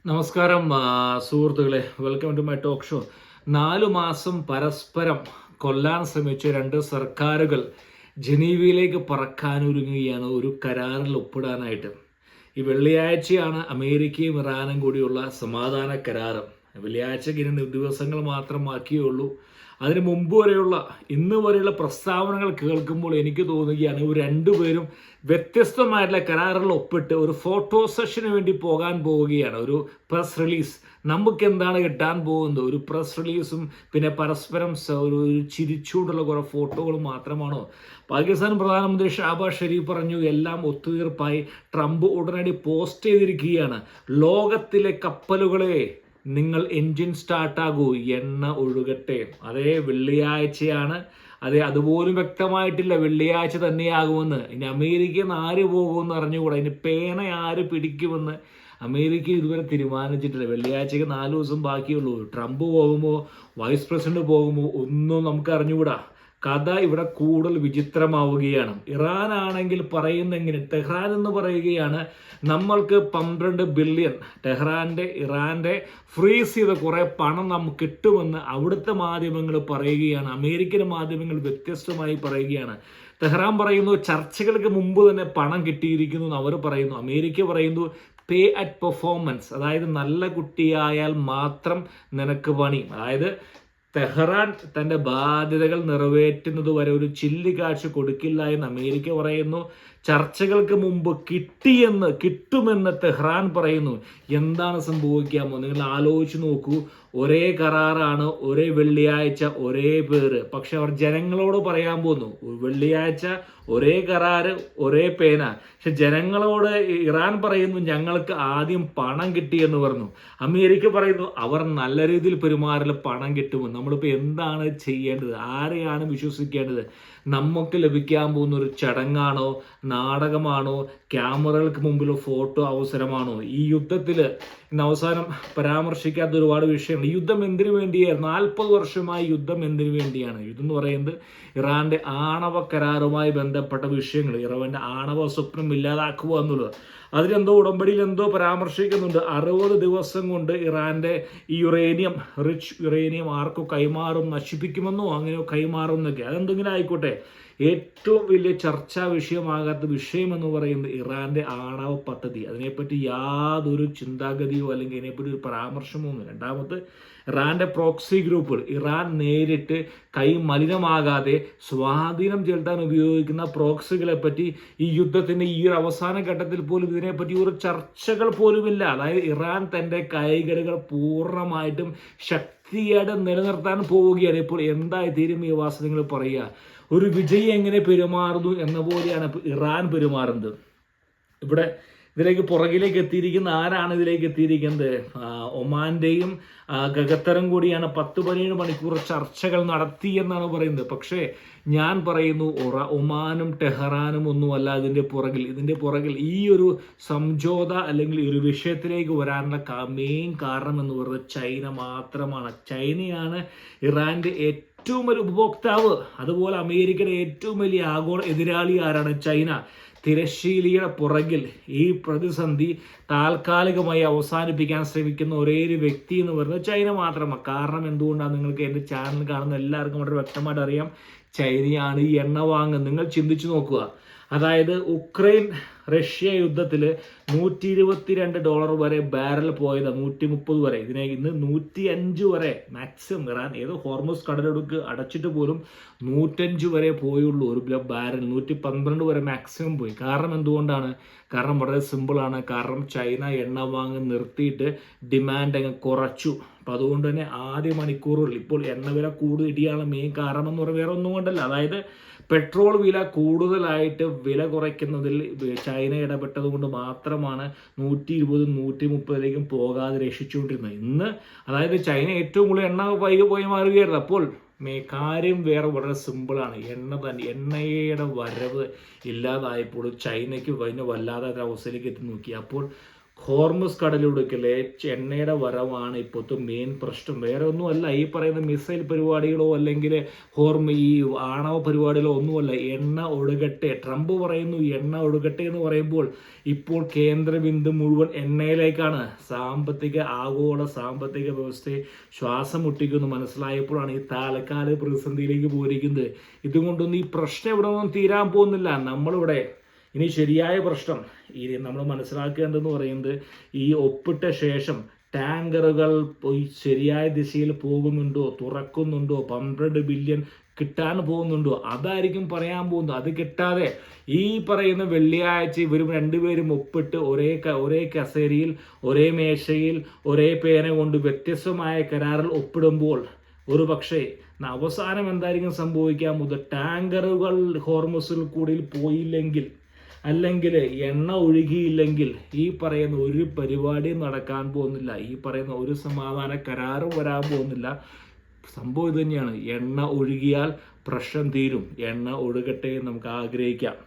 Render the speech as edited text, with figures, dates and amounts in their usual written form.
നമസ്കാരം സുഹൃത്തുക്കളെ, welcome to my talk show. 4 മാസം പരസ്പരം കൊല്ലാൻ ശ്രമിച്ച രണ്ട് സർക്കാരുകൾ ജനീവയിലേക്ക് പറക്കാനൊരുങ്ങുകയാണ് ഒരു കരാറിൽ ഒപ്പിടാനായിട്ട്. ഈ വെള്ളിയാഴ്ചയാണ് അമേരിക്കയും ഇറാനും കൂടിയുള്ള സമാധാന കരാറ്. വെള്ളിയാഴ്ചക്ക് ഇനി ദിവസങ്ങൾ മാത്രം ബാക്കിയുള്ളൂ. അതിന് മുമ്പ് വരെയുള്ള ഇന്ന് വരെയുള്ള പ്രസ്താവനകൾ കേൾക്കുമ്പോൾ എനിക്ക് തോന്നുകയാണ് ഇവർ രണ്ടുപേരും വ്യത്യസ്തമായിട്ടുള്ള കരാറുകൾ ഒപ്പിട്ട് ഒരു ഫോട്ടോ സെഷന് വേണ്ടി പോകാൻ പോവുകയാണ്. ഒരു പ്രസ് റിലീസ്, നമുക്ക് എന്താണ് കിട്ടാൻ പോകുന്നത്? ഒരു പ്രസ് റിലീസും പിന്നെ പരസ്പരം ഒരു ചിരിച്ചുകൊണ്ടുള്ള കുറേ ഫോട്ടോകളും മാത്രമാണോ? പാകിസ്ഥാൻ പ്രധാനമന്ത്രി ഷഹബാസ് ഷെരീഫ് പറഞ്ഞു എല്ലാം ഒത്തുതീർപ്പായി. ട്രംപ് ഉടനടി പോസ്റ്റ് ചെയ്തിരിക്കുകയാണ്, ലോകത്തിലെ കപ്പലുകളെ നിങ്ങൾ എൻജിൻ സ്റ്റാർട്ടാകൂ, എണ്ണ ഒഴുകട്ടെ. അതേ വെള്ളിയാഴ്ചയാണ്, അതെ അതുപോലും വ്യക്തമായിട്ടില്ല വെള്ളിയാഴ്ച തന്നെയാകുമെന്ന്. ഇനി അമേരിക്കയിൽ നിന്ന് ആര് പോകുമെന്ന് അറിഞ്ഞുകൂടാ, ഇനി പേന ആര് പിടിക്കുമെന്ന് അമേരിക്ക ഇതുവരെ തീരുമാനിച്ചിട്ടില്ല. വെള്ളിയാഴ്ചക്ക് 4 ദിവസം ബാക്കിയുള്ളൂ. ട്രംപ് പോകുമോ, വൈസ് പ്രസിഡന്റ് പോകുമോ ഒന്നും നമുക്ക് അറിഞ്ഞുകൂടാ. കഥ ഇവിടെ കൂടുതൽ വിചിത്രമാവുകയാണ്. ഇറാൻ ആണെങ്കിൽ പറയുന്നെങ്കിൽ ടെഹ്റാൻ എന്ന് പറയുകയാണ് നമ്മൾക്ക് 12 ബില്യൺ ഇറാന്റെ ഫ്രീസ് ചെയ്ത കുറേ പണം നമുക്ക് കിട്ടുമെന്ന് അവിടുത്തെ മാധ്യമങ്ങൾ പറയുകയാണ്. അമേരിക്കൻ മാധ്യമങ്ങൾ വ്യത്യസ്തമായി പറയുകയാണ്. ടെഹ്റാൻ പറയുന്നു ചർച്ചകൾക്ക് മുമ്പ് തന്നെ പണം കിട്ടിയിരിക്കുന്നു എന്ന് അവർ പറയുന്നു. അമേരിക്ക പറയുന്നു പേ അറ്റ് പെർഫോമൻസ്, അതായത് നല്ല കുട്ടിയായാൽ മാത്രം നിനക്ക് പണി. അതായത് ടെഹ്റാൻ തൻ്റെ ബാധ്യതകൾ നിറവേറ്റുന്നത് വരെ ഒരു ചില്ലി കാശ് കൊടുക്കില്ല എന്ന് അമേരിക്ക പറയുന്നു. ചർച്ചകൾക്ക് മുമ്പ് കിട്ടുമെന്ന് ടെഹ്റാൻ പറയുന്നു. എന്താണ് സംഭവിക്കാമോ? നിങ്ങൾ ആലോചിച്ച് നോക്കൂ. ഒരേ കരാറാണ്, ഒരേ വെള്ളിയാഴ്ച, ഒരേ പേര്. പക്ഷെ അവർ ജനങ്ങളോട് പറയാൻ പോകുന്നു വെള്ളിയാഴ്ച ഒരേ കരാറ്, ഒരേ പേന. പക്ഷെ ജനങ്ങളോട് ഇറാൻ പറയുന്നു ഞങ്ങൾക്ക് ആദ്യം പണം കിട്ടിയെന്ന് പറഞ്ഞു. അമേരിക്ക പറയുന്നു അവർ നല്ല രീതിയിൽ പെരുമാറിൽ പണം കിട്ടുമെന്ന്. നമ്മളിപ്പോൾ എന്താണ് ചെയ്യേണ്ടത്? ആരെയാണ് വിശ്വസിക്കേണ്ടത്? നമുക്ക് ലഭിക്കാൻ പോകുന്ന ഒരു ചടങ്ങാണോ, നാടകമാണോ, ക്യാമറകൾക്ക് മുമ്പിൽ ഫോട്ടോ അവസരമാണോ? ഈ യുദ്ധത്തിൽ ഇന്ന് അവസാനം പരാമർശിക്കാത്ത ഒരുപാട് വിഷയങ്ങൾ. യുദ്ധം എന്തിനു വേണ്ടിയായിരുന്നു? 40 വർഷമായി യുദ്ധം എന്തിനു വേണ്ടിയാണ്? യുദ്ധം എന്ന് പറയുന്നത് ഇറാന്റെ ആണവ കരാറുമായി ബന്ധപ്പെട്ട വിഷയങ്ങൾ, ഇറാന്റെ ആണവ സ്വപ്നം ഇല്ലാതാക്കുക എന്നുള്ളത്. അതിലെന്തോ ഉടമ്പടിയിൽ എന്തോ പരാമർശിക്കുന്നുണ്ട്. 60 ദിവസം കൊണ്ട് ഇറാന്റെ ഈ റിച്ച് യുറേനിയം ആർക്കോ കൈമാറും, നശിപ്പിക്കുമെന്നോ അങ്ങനെയോ കൈമാറും എന്നൊക്കെ. അതെന്തെങ്കിലും ആയിക്കോട്ടെ, ഏറ്റവും വലിയ ചർച്ചാ വിഷയമാകാത്ത വിഷയം എന്ന് പറയുന്നത് ഇറാന്റെ ആണവ പദ്ധതി. അതിനെപ്പറ്റി യാതൊരു ചിന്താഗതിയോ അല്ലെങ്കിൽ അതിനെപ്പറ്റി ഒരു പരാമർശമോ ഒന്നും. രണ്ടാമത് ഇറാന്റെ പ്രോക്സി ഗ്രൂപ്പുകൾ, ഇറാൻ നേരിട്ട് കൈ മലിനമാകാതെ സ്വാധീനം ചെലുത്താൻ ഉപയോഗിക്കുന്ന പ്രോക്സികളെ പറ്റി ഈ യുദ്ധത്തിന്റെ ഈ ഒരു അവസാന ഘട്ടത്തിൽ പോലും ഇതിനെപ്പറ്റി ഒരു ചർച്ചകൾ പോലുമില്ല. അതായത് ഇറാൻ തന്റെ കൈകരുകൾ പൂർണ്ണമായിട്ടും ശക്തിയായിട്ട് നിലനിർത്താൻ പോവുകയാണ്. ഇപ്പോൾ എന്തായി തീരും ഈ വാസം നിങ്ങൾ പറയുക? ഒരു വിജയി എങ്ങനെ പെരുമാറുന്നു എന്ന പോലെയാണ് ഇറാൻ പെരുമാറുന്നത്. ഇവിടെ ഇതിലേക്ക് പുറകിലേക്ക് എത്തിയിരിക്കുന്ന ആരാണ്? ഇതിലേക്ക് എത്തിയിരിക്കുന്നത് ഒമാന്റെയും ഖത്തറും കൂടിയാണ്. 10-17 മണിക്കൂർ ചർച്ചകൾ നടത്തി എന്നാണ് പറയുന്നത്. പക്ഷേ ഞാൻ പറയുന്നു ഒമാനും ടെഹ്റാനും ഒന്നുമല്ല ഇതിൻ്റെ പുറകിൽ ഈ ഒരു സംജോത അല്ലെങ്കിൽ ഈ ഒരു വിഷയത്തിലേക്ക് വരാനുള്ള മെയിൻ കാരണം എന്ന് പറയുന്നത് ചൈന മാത്രമാണ്. ചൈനയാണ് ഇറാന്റെ ഏറ്റവും വലിയ ഉപഭോക്താവ്. അതുപോലെ അമേരിക്കയുടെ ഏറ്റവും വലിയ ആഗോള എതിരാളി ആരാണ്? ചൈന. തിരശ്ശീലയുടെ പുറകിൽ ഈ പ്രതിസന്ധി താൽക്കാലികമായി അവസാനിപ്പിക്കാൻ ശ്രമിക്കുന്ന ഒരേ ഒരു വ്യക്തി എന്ന് പറയുന്നത് ചൈന മാത്രമാണ്. കാരണം എന്തുകൊണ്ടാണ്? നിങ്ങൾക്ക് എൻ്റെ ചാനൽ കാണുന്ന എല്ലാവർക്കും വളരെ വ്യക്തമായിട്ട് അറിയാം. ചൈനയാണ് ഈ എണ്ണ വാങ്ങുന്നത്. നിങ്ങൾ ചിന്തിച്ചു നോക്കുക. അതായത് ഉക്രൈൻ റഷ്യ യുദ്ധത്തിൽ $122 വരെ ബാരൽ പോയത്, 130 വരെ. ഇന്ന് 105 വരെ മാക്സിമം. ഇറാൻ ഏതോ ഹോർമസ് കടലെടുക്ക് അടച്ചിട്ട് പോലും 105 വരെ പോയുള്ളൂ ഒരു ബാരൽ. 112 വരെ മാക്സിമം പോയി. കാരണം എന്തുകൊണ്ടാണ്? കാരണം വളരെ സിമ്പിളാണ്. കാരണം ചൈന എണ്ണ വാങ്ങി നിർത്തിയിട്ട് ഡിമാൻഡ് അങ്ങ് കുറച്ചു. അപ്പം അതുകൊണ്ട് തന്നെ ആദ്യ മണിക്കൂറുകളിൽ ഇപ്പോൾ എണ്ണ വില കൂടുതൽ ഇടിയാണ് മെയിൻ കാരണം എന്ന് പറയുന്നത് വേറെ ഒന്നും കൊണ്ടല്ല. അതായത് പെട്രോൾ വില കൂടുതലായിട്ട് വില കുറയ്ക്കുന്നതിൽ ചൈന ഇടപെട്ടത് കൊണ്ട് മാത്രമാണ് 120-130 പോകാതെ രക്ഷിച്ചുകൊണ്ടിരുന്നത്. ഇന്ന് അതായത് ചൈന ഏറ്റവും കൂടുതൽ എണ്ണ പോയി മാറുകയായിരുന്നു. അപ്പോൾ കാര്യം വേറെ വളരെ സിമ്പിളാണ്. എണ്ണയുടെ വരവ് ഇല്ലാതായപ്പോൾ ചൈനയ്ക്ക് വല്ലാതെ അവസ്ഥയിലേക്ക് എത്തി നോക്കി. അപ്പോൾ ഹോർമുസ് കടലിടുക്കിലെ എണ്ണയുടെ വരവാണ് ഇപ്പോഴത്തെ മെയിൻ പ്രശ്നം. വേറെ ഒന്നുമല്ല, ഈ പറയുന്ന മിസൈൽ പരിപാടികളോ അല്ലെങ്കിൽ ഈ ആണവ പരിപാടികളോ ഒന്നുമല്ല. എണ്ണ ഒഴുകട്ടെ. ട്രംപ് പറയുന്നു എണ്ണ ഒഴുകട്ടെ എന്ന് പറയുമ്പോൾ ഇപ്പോൾ കേന്ദ്ര ബിന്ദു മുഴുവൻ എണ്ണയിലേക്കാണ്. ആഗോള സാമ്പത്തിക വ്യവസ്ഥയെ ശ്വാസം മുട്ടിക്കുമെന്ന് മനസ്സിലായപ്പോഴാണ് ഈ താൽക്കാലിക പ്രതിസന്ധിയിലേക്ക് പോയിരിക്കുന്നത്. ഇതുകൊണ്ടൊന്നും ഈ പ്രശ്നം ഇവിടെ ഒന്നും തീരാൻ പോകുന്നില്ല. നമ്മളിവിടെ ഇനി ശരിയായ പ്രശ്നം നമ്മൾ മനസ്സിലാക്കേണ്ടതെന്ന് പറയുന്നത്, ഈ ഒപ്പിട്ട ശേഷം ടാങ്കറുകൾ ശരിയായ ദിശയിൽ പോകുന്നുണ്ടോ, തുറക്കുന്നുണ്ടോ, 12 ബില്യൺ കിട്ടാൻ പോകുന്നുണ്ടോ, അതായിരിക്കും പറയാൻ പോകുന്നത്. അത് കിട്ടാതെ ഈ പറയുന്ന വെള്ളിയാഴ്ച ഇവരും രണ്ടുപേരും ഒപ്പിട്ട് ഒരേ കസേരയിൽ, ഒരേ മേശയിൽ, ഒരേ പേന കൊണ്ട് വ്യത്യസ്തമായ കരാറിൽ ഒപ്പിടുമ്പോൾ ഒരു പക്ഷേ അവസാനം എന്തായിരിക്കും സംഭവിക്കാൻ പോകുന്നത്? ടാങ്കറുകൾ ഹോർമുസിൽ കൂടി പോയില്ലെങ്കിൽ, അല്ലെങ്കിൽ എണ്ണ ഒഴുകിയില്ലെങ്കിൽ ഈ പറയുന്ന ഒരു പരിപാടിയും നടക്കാൻ പോകുന്നില്ല. ഈ പറയുന്ന ഒരു സമാധാന കരാറും വരാൻ പോകുന്നില്ല. സംഭവം ഇത് തന്നെയാണ്. എണ്ണ ഒഴുകിയാൽ പ്രശ്നം തീരും. എണ്ണ ഒഴുകട്ടെ എന്ന് നമുക്ക് ആഗ്രഹിക്കാം.